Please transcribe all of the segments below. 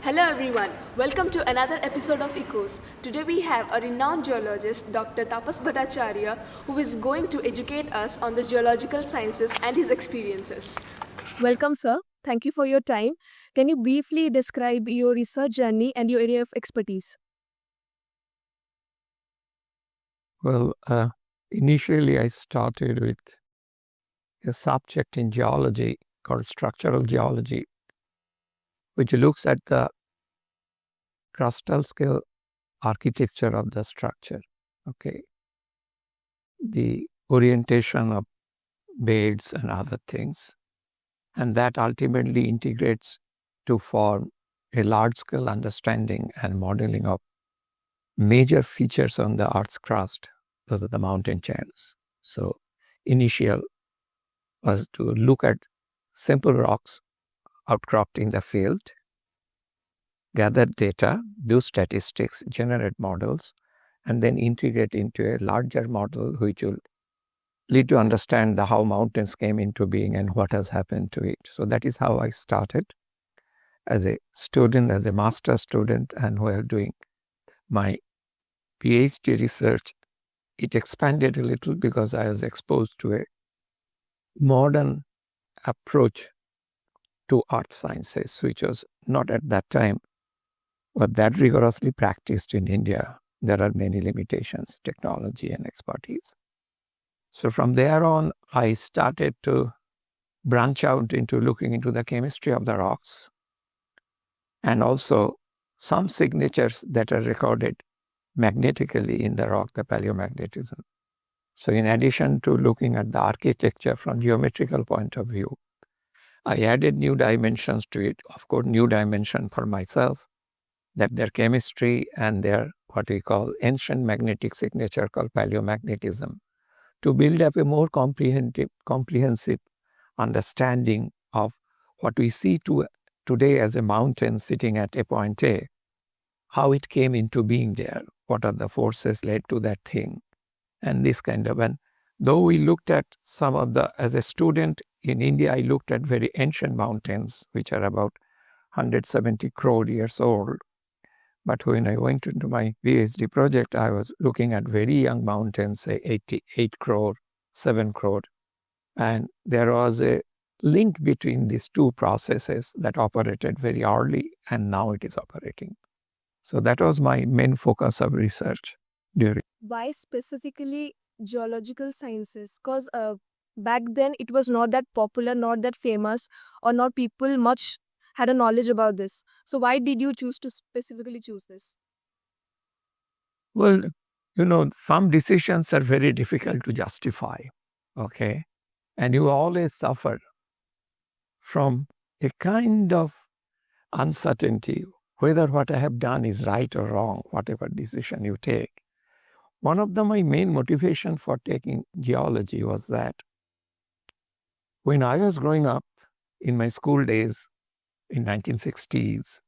Hello everyone, welcome to another episode of Echoes. Today we have a renowned geologist, Dr. Tapas Bhattacharya, who is going to educate us on the geological sciences and his experiences. Welcome, sir. Thank you for your time. Can you briefly describe your research journey and your area of expertise? Well, initially I started with a subject in geology called structural geology, which looks at the crustal scale architecture of the structure. Okay, the orientation of beds and other things, and that ultimately integrates to form a large scale understanding and modeling of major features on the Earth's crust. Those are the mountain chains. So initial was to look at simple rocks outcropped in the field, gather data, do statistics, generate models, and then integrate into a larger model which will lead to understand how mountains came into being and what has happened to it. So that is how I started as a student, as a master student, and while doing my PhD research, it expanded a little because I was exposed to a modern approach to earth sciences, which was not at that time but that rigorously practiced in India. There are many limitations, technology and expertise. So from there on, I started to branch out into looking into the chemistry of the rocks and also some signatures that are recorded magnetically in the rock, the paleomagnetism. So in addition to looking at the architecture from geometrical point of view, I added new dimensions to it, of course, new dimension for myself, that their chemistry and their what we call ancient magnetic signature called paleomagnetism, to build up a more comprehensive understanding of what we see today as a mountain sitting at a point A, how it came into being there, what are the forces led to that thing, and this kind of. And though we looked at some of as a student in India, I looked at very ancient mountains, which are about 170 crore years old. But when I went into my PhD project, I was looking at very young mountains, say 88 crore, 7 crore. And there was a link between these two processes that operated very early and now it is operating. So that was my main focus of research during. Why specifically geological sciences? Because back then it was not that popular, not that famous, or not people much had a knowledge about this. So why did you choose to specifically choose this? Well, some decisions are very difficult to justify. Okay. And you always suffer from a kind of uncertainty, whether what I have done is right or wrong, whatever decision you take. One of my main motivation for taking geology was that when I was growing up in my school days in 1960s,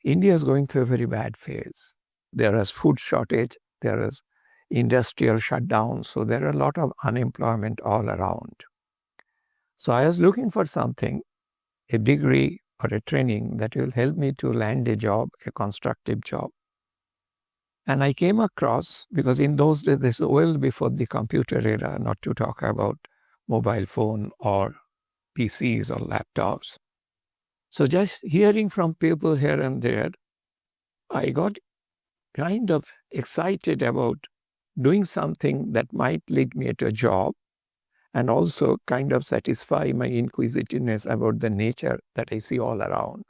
India is going through a very bad phase. There is food shortage, there is industrial shutdown, so there are a lot of unemployment all around. So I was looking for something, a degree or a training that will help me to land a job, a constructive job. And I came across, because in those days, this was well before the computer era, not to talk about mobile phone or PCs or laptops. So just hearing from people here and there, I got kind of excited about doing something that might lead me to a job and also kind of satisfy my inquisitiveness about the nature that I see all around.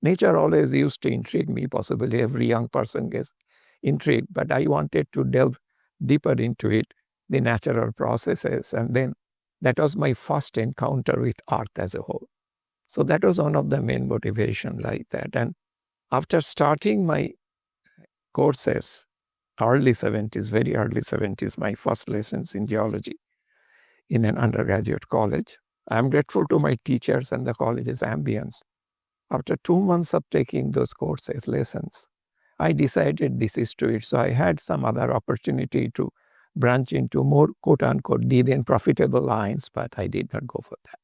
Nature always used to intrigue me, possibly every young person gets intrigued, but I wanted to delve deeper into it, the natural processes, and then that was my first encounter with earth as a whole. So that was one of the main motivation like that. And after starting my courses, early 70s, very early 70s, my first lessons in geology in an undergraduate college, I'm grateful to my teachers and the college's ambience. After 2 months of taking those courses, lessons, I decided this is to it. So I had some other opportunity to branch into more quote unquote deep and profitable lines, but I did not go for that.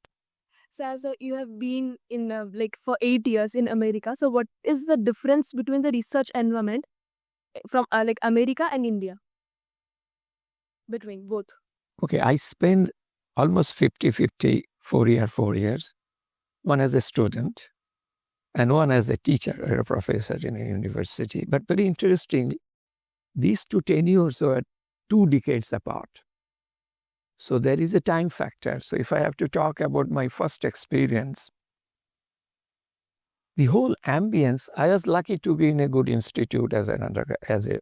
As you have been in for 8 years in America, so what is the difference between the research environment from America and India? Between both. Okay, I spent almost 50-50, 4 years, one as a student and one as a teacher or a professor in a university. But very interestingly, these two tenures were 2 decades apart. So there is a time factor. So if I have to talk about my first experience, the whole ambience, I was lucky to be in a good institute as a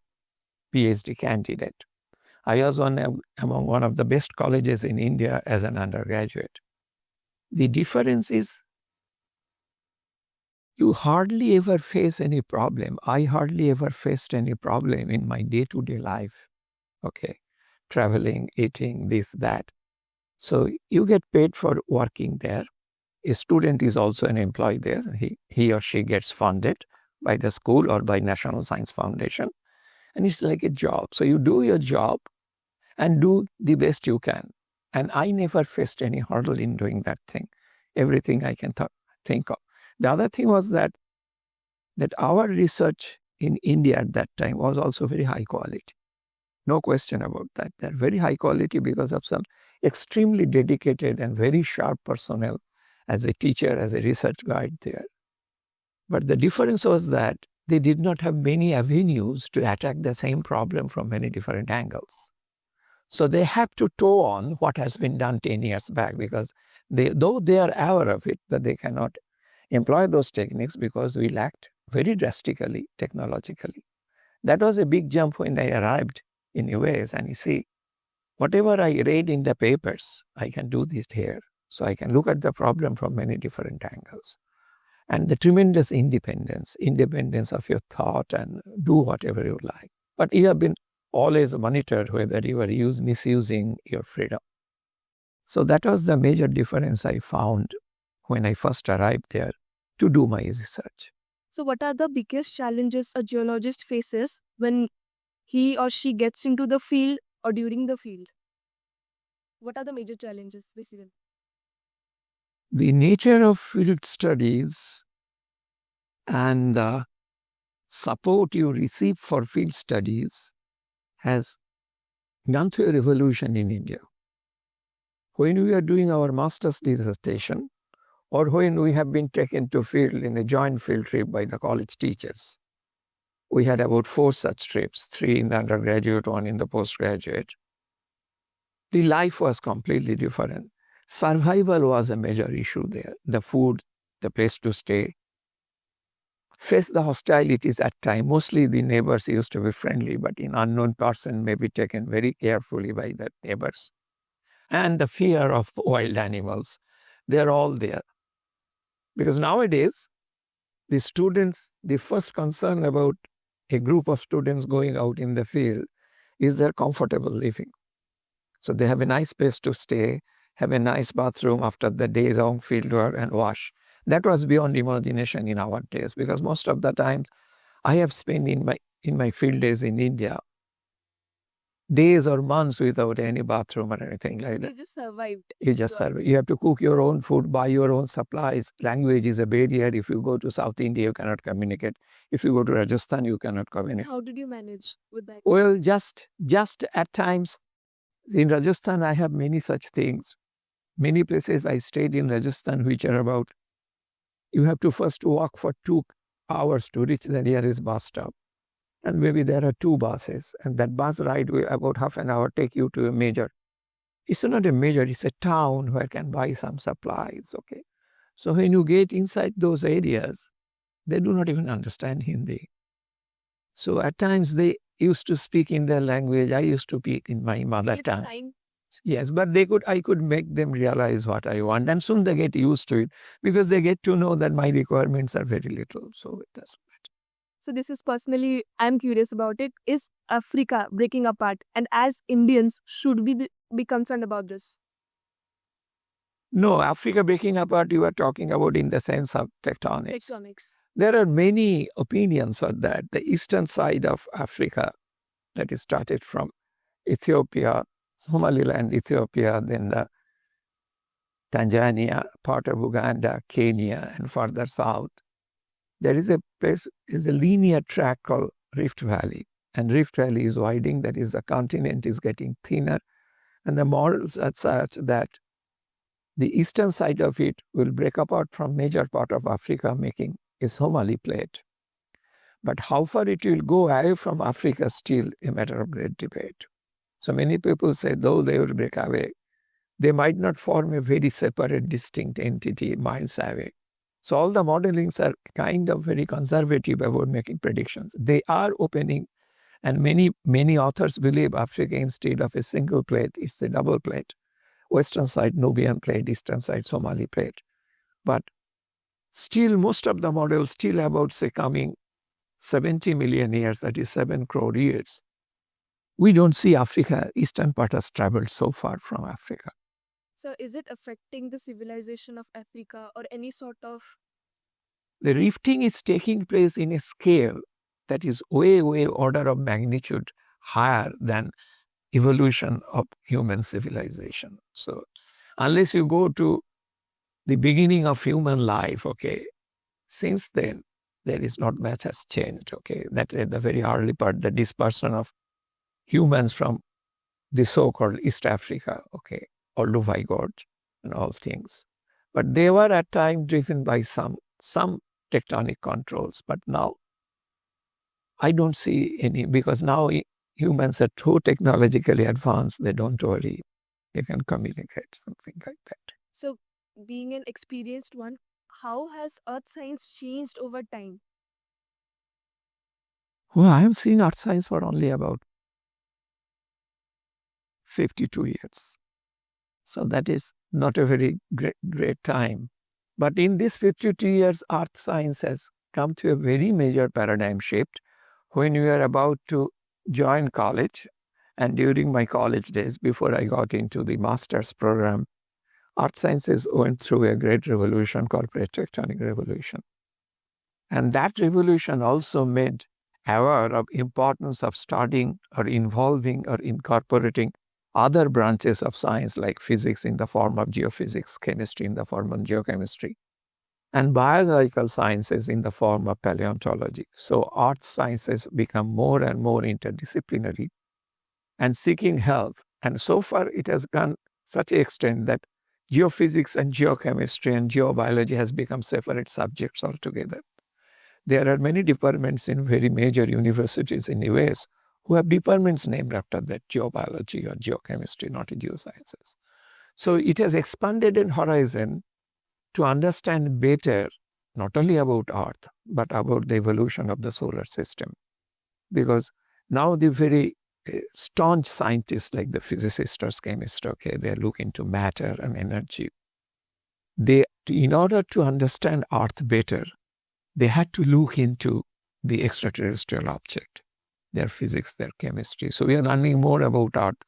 PhD candidate. I was among one of the best colleges in India as an undergraduate. The difference is you hardly ever face any problem. I hardly ever faced any problem in my day-to-day life. Okay, traveling, eating, this, that. So you get paid for working there. A student is also an employee there. He or she gets funded by the school or by National Science Foundation. And it's like a job. So you do your job and do the best you can. And I never faced any hurdle in doing that thing. Everything I can think of. The other thing was that our research in India at that time was also very high quality. No question about that. They're very high quality because of some extremely dedicated and very sharp personnel as a teacher, as a research guide there. But the difference was that they did not have many avenues to attack the same problem from many different angles. So they have to toe on what has been done 10 years back because though they are aware of it, but they cannot employ those techniques because we lacked very drastically technologically. That was a big jump when I arrived in US, and you see, whatever I read in the papers, I can do this here. So I can look at the problem from many different angles. And the tremendous independence of your thought and do whatever you like. But you have been always monitored whether you are misusing your freedom. So that was the major difference I found when I first arrived there to do my research. So what are the biggest challenges a geologist faces when he or she gets into the field or during the field? What are the major challenges, basically? The nature of field studies and the support you receive for field studies has gone through a revolution in India. When we are doing our master's dissertation, or when we have been taken to field in a joint field trip by the college teachers, we had about 4 such trips, 3 in the undergraduate, 1 in the postgraduate. The life was completely different. Survival was a major issue there. The food, the place to stay. Face the hostilities at time. Mostly the neighbors used to be friendly, but an unknown person may be taken very carefully by the neighbors. And the fear of wild animals. They're all there. Because nowadays, the students, the first concern about a group of students going out in the field is their comfortable living. So they have a nice place to stay, have a nice bathroom after the day's long field work and wash. That was beyond imagination in our days because most of the times I have spent in my field days in India days or months without any bathroom or anything like that. You just survived. You just survive. You have to cook your own food, buy your own supplies. Language is a barrier. If you go to South India, you cannot communicate. If you go to Rajasthan, you cannot communicate. How did you manage with that? Well, just at times, in Rajasthan, I have many such things. Many places I stayed in Rajasthan, which are about, you have to first walk for 2 hours to reach the nearest bus stop. And maybe there are 2 buses, and that bus ride will about half an hour take you to a major. It's not a major, it's a town where you can buy some supplies, okay? So when you get inside those areas, they do not even understand Hindi. So at times they used to speak in their language. I used to speak in my mother tongue. Yes, but I could make them realize what I want. And soon they get used to it because they get to know that my requirements are very little. So it doesn't matter. So this is personally, I'm curious about it. Is Africa breaking apart? And as Indians, should we be concerned about this? No, Africa breaking apart, you are talking about in the sense of tectonics. There are many opinions on that. The eastern side of Africa, that is started from Ethiopia, Somaliland, Ethiopia, then the Tanzania, part of Uganda, Kenya, and further south, there is a place, is a linear track called Rift Valley. And Rift Valley is widening, that is, the continent is getting thinner. And the models are such that the eastern side of it will break apart from major part of Africa, making a Somali plate. But how far it will go away from Africa is still a matter of great debate. So many people say, though they will break away, they might not form a very separate, distinct entity miles away. So all the modelings are kind of very conservative about making predictions. They are opening, and many authors believe Africa, instead of a single plate, it's a double plate. Western side Nubian plate, eastern side Somali plate. But still, most of the models still about, say, coming 70 million years, that is 7 crore years. We don't see Africa, eastern part has traveled so far from Africa. So is it affecting the civilization of Africa or any sort of... The rifting is taking place in a scale that is way order of magnitude higher than evolution of human civilization. So unless you go to the beginning of human life, okay, since then, there is not much has changed, okay. That at the very early part, the dispersion of humans from the so-called East Africa, okay, or Luvigorge and all things. But they were at times driven by some tectonic controls, but now I don't see any, because now humans are too technologically advanced, they don't worry. They can communicate, something like that. So being an experienced one, how has earth science changed over time? Well, I have seen earth science for only about 52 years. So that is not a very great time. But in this 52 years, earth science has come to a very major paradigm shift. When we were about to join college, and during my college days, before I got into the master's program, earth sciences went through a great revolution called Tectonic revolution. And that revolution also made aware of importance of studying or involving or incorporating other branches of science like physics in the form of geophysics, chemistry in the form of geochemistry, and biological sciences in the form of paleontology. So earth sciences become more and more interdisciplinary and seeking help. And so far it has gone such an extent that geophysics and geochemistry and geobiology has become separate subjects altogether. There are many departments in very major universities in the US who have departments named after that, geobiology or geochemistry, not geosciences. So it has expanded in horizon to understand better, not only about Earth, but about the evolution of the solar system. Because now the very staunch scientists like the physicists or chemists, okay, they look into matter and energy. In order to understand Earth better, they had to look into the extraterrestrial object, their physics, their chemistry. So we are learning more about Earth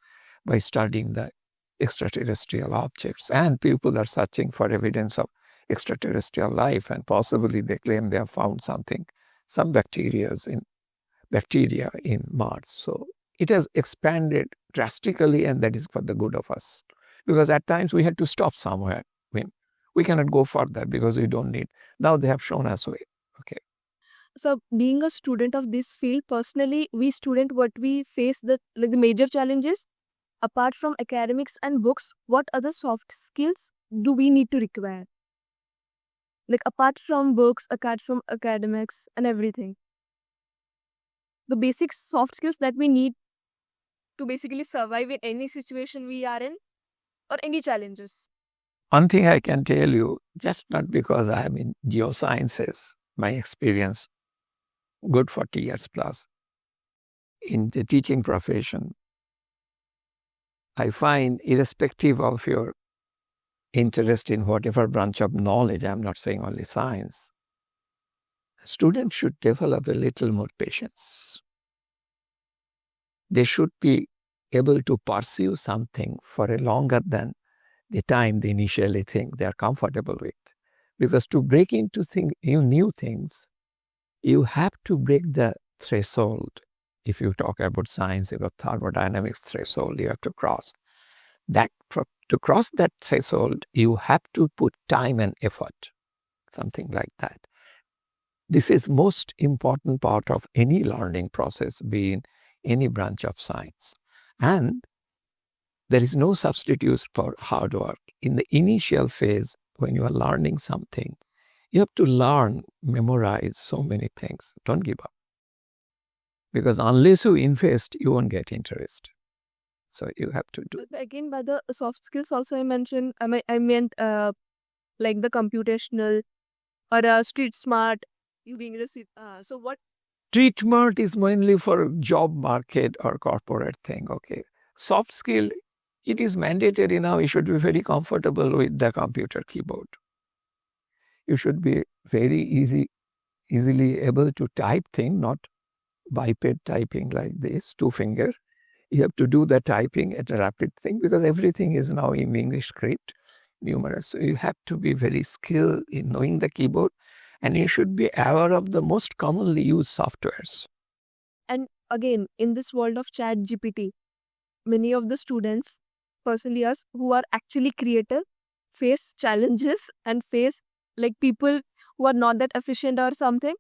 by studying the extraterrestrial objects. And people are searching for evidence of extraterrestrial life, and possibly they claim they have found something, some bacteria in Mars. So it has expanded drastically, and that is for the good of us. Because at times we had to stop somewhere. We cannot go further because we don't need. Now they have shown us way. Okay. So being a student of this field, personally, what we face the major challenges, apart from academics and books, what other soft skills do we need to require? Like apart from books, apart from academics and everything. The basic soft skills that we need to basically survive in any situation we are in or any challenges. One thing I can tell you, just not because I am in geosciences, my experience, good 40 years plus, in the teaching profession, I find irrespective of your interest in whatever branch of knowledge, I'm not saying only science, students should develop a little more patience. They should be able to pursue something for a longer than the time they initially think they are comfortable with. Because to break into new things, you have to break the threshold. If you talk about science, about thermodynamics threshold, you have to cross. That to cross that threshold, you have to put time and effort, something like that. This is most important part of any learning process, be in any branch of science. And there is no substitute for hard work. In the initial phase, when you are learning something, you have to learn, memorize so many things. Don't give up. Because unless you invest, you won't get interest. So you have to do. But again, by the soft skills also I mentioned, I meant like the computational or street smart. You being so what? Treatment is mainly for job market or corporate thing. Okay. Soft skill, it is mandatory now. You should be very comfortable with the computer keyboard. You should be very easily able to type thing, not biped typing like this, 2 finger. You have to do the typing at a rapid thing because everything is now in English script, numerous. So you have to be very skilled in knowing the keyboard, and you should be aware of the most commonly used softwares. And again, in this world of chat GPT, many of the students, personally us, who are actually creative, face challenges and face like people who are not that efficient or something.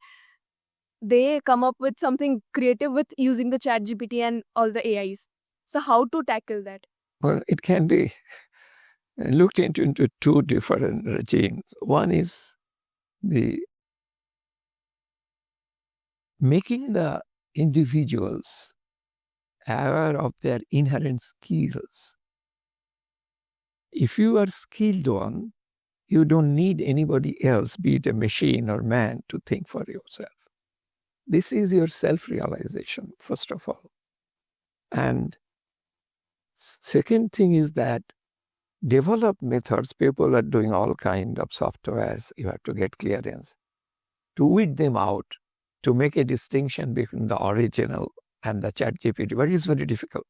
They come up with something creative with using the chat GPT and all the AIs. So how to tackle that? Well, it can be looked into two different regimes. One is the making the individuals aware of their inherent skills. If you are skilled one, you don't need anybody else, be it a machine or man, to think for yourself. This is your self-realization, first of all. And second thing is that develop methods. People are doing all kinds of softwares. You have to get clearance to weed them out, to make a distinction between the original and the chat GPT. But it's very difficult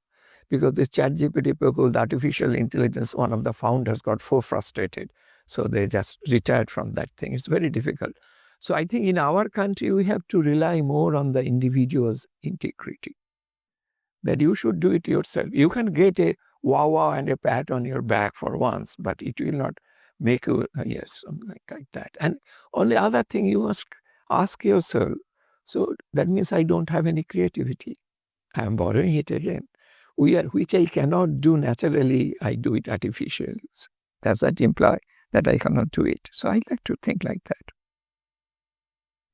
because the chat GPT people, the artificial intelligence, one of the founders got so frustrated. So they just retired from that thing. It's very difficult. So I think in our country, we have to rely more on the individual's integrity. That you should do it yourself. You can get a wow and a pat on your back for once, but it will not make you, yes, something like that. And only other thing you must ask yourself, so that means I don't have any creativity. I am borrowing it again. Which I cannot do naturally, I do it artificially. Does that imply that I cannot do it? So I like to think like that.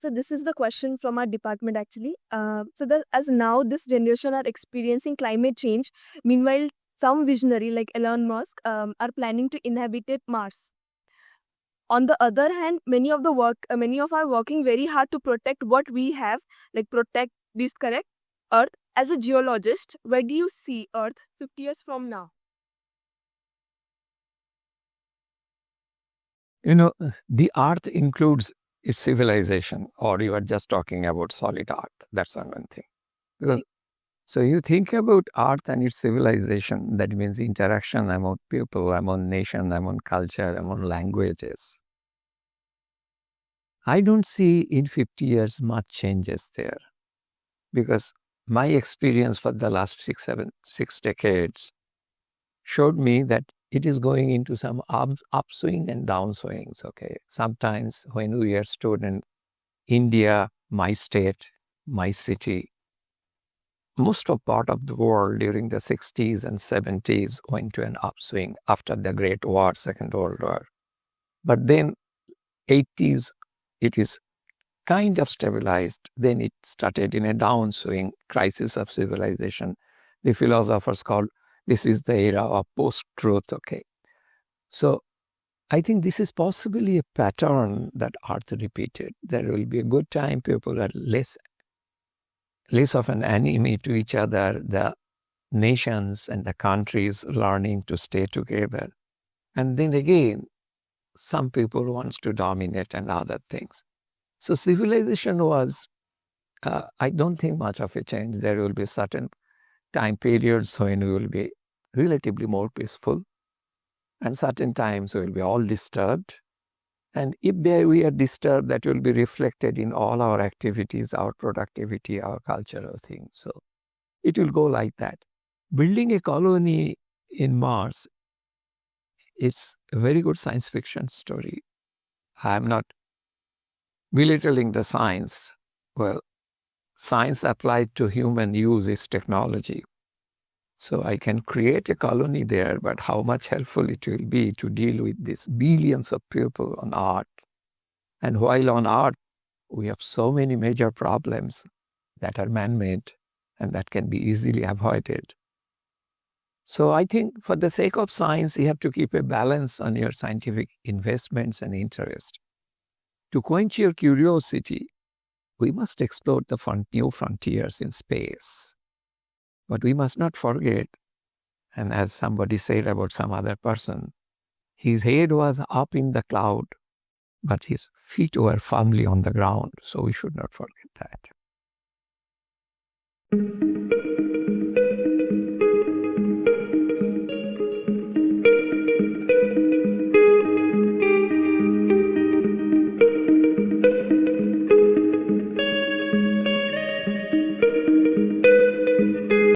So this is the question from our department actually. As now this generation are experiencing climate change, meanwhile some visionary like Elon Musk are planning to inhabit Mars. On the other hand, many of our working very hard to protect what we have, like protect this correct Earth. As a geologist, where do you see Earth 50 years from now? You know, the earth includes its civilization, or you are just talking about solid earth. That's one thing. Because, so you think about earth and its civilization, that means interaction among people, among nation, among culture, among languages. I don't see in 50 years much changes there, because my experience for the last 6 decades showed me that it is going into some upswing and downswings. Okay, sometimes when we are student, India, my state, my city, most of part of the world during the 60s and 70s went to an upswing after the Great War, Second World War. But then 80s, it is kind of stabilized. Then it started in a downswing, crisis of civilization. The philosophers called this is the era of post-truth. Okay, so I think this is possibly a pattern that Earth repeated. There will be a good time. People are less of an enemy to each other. The nations and the countries learning to stay together, and then again, some people wants to dominate and other things. So civilization was, I don't think much of a change. There will be certain time periods when we will be relatively more peaceful, and certain times we will be all disturbed. And if we are disturbed, that will be reflected in all our activities, our productivity, our cultural things. So it will go like that. Building a colony in Mars It's a very good science fiction story. I'm not belittling the science. Well, science applied to human use is technology. So I can create a colony there, but how much helpful it will be to deal with these billions of people on Earth. And while on Earth, we have so many major problems that are man-made and that can be easily avoided. So I think for the sake of science, you have to keep a balance on your scientific investments and interest. To quench your curiosity, we must explore the new frontiers in space. But we must not forget, and as somebody said about some other person, his head was up in the cloud, but his feet were firmly on the ground. So we should not forget that.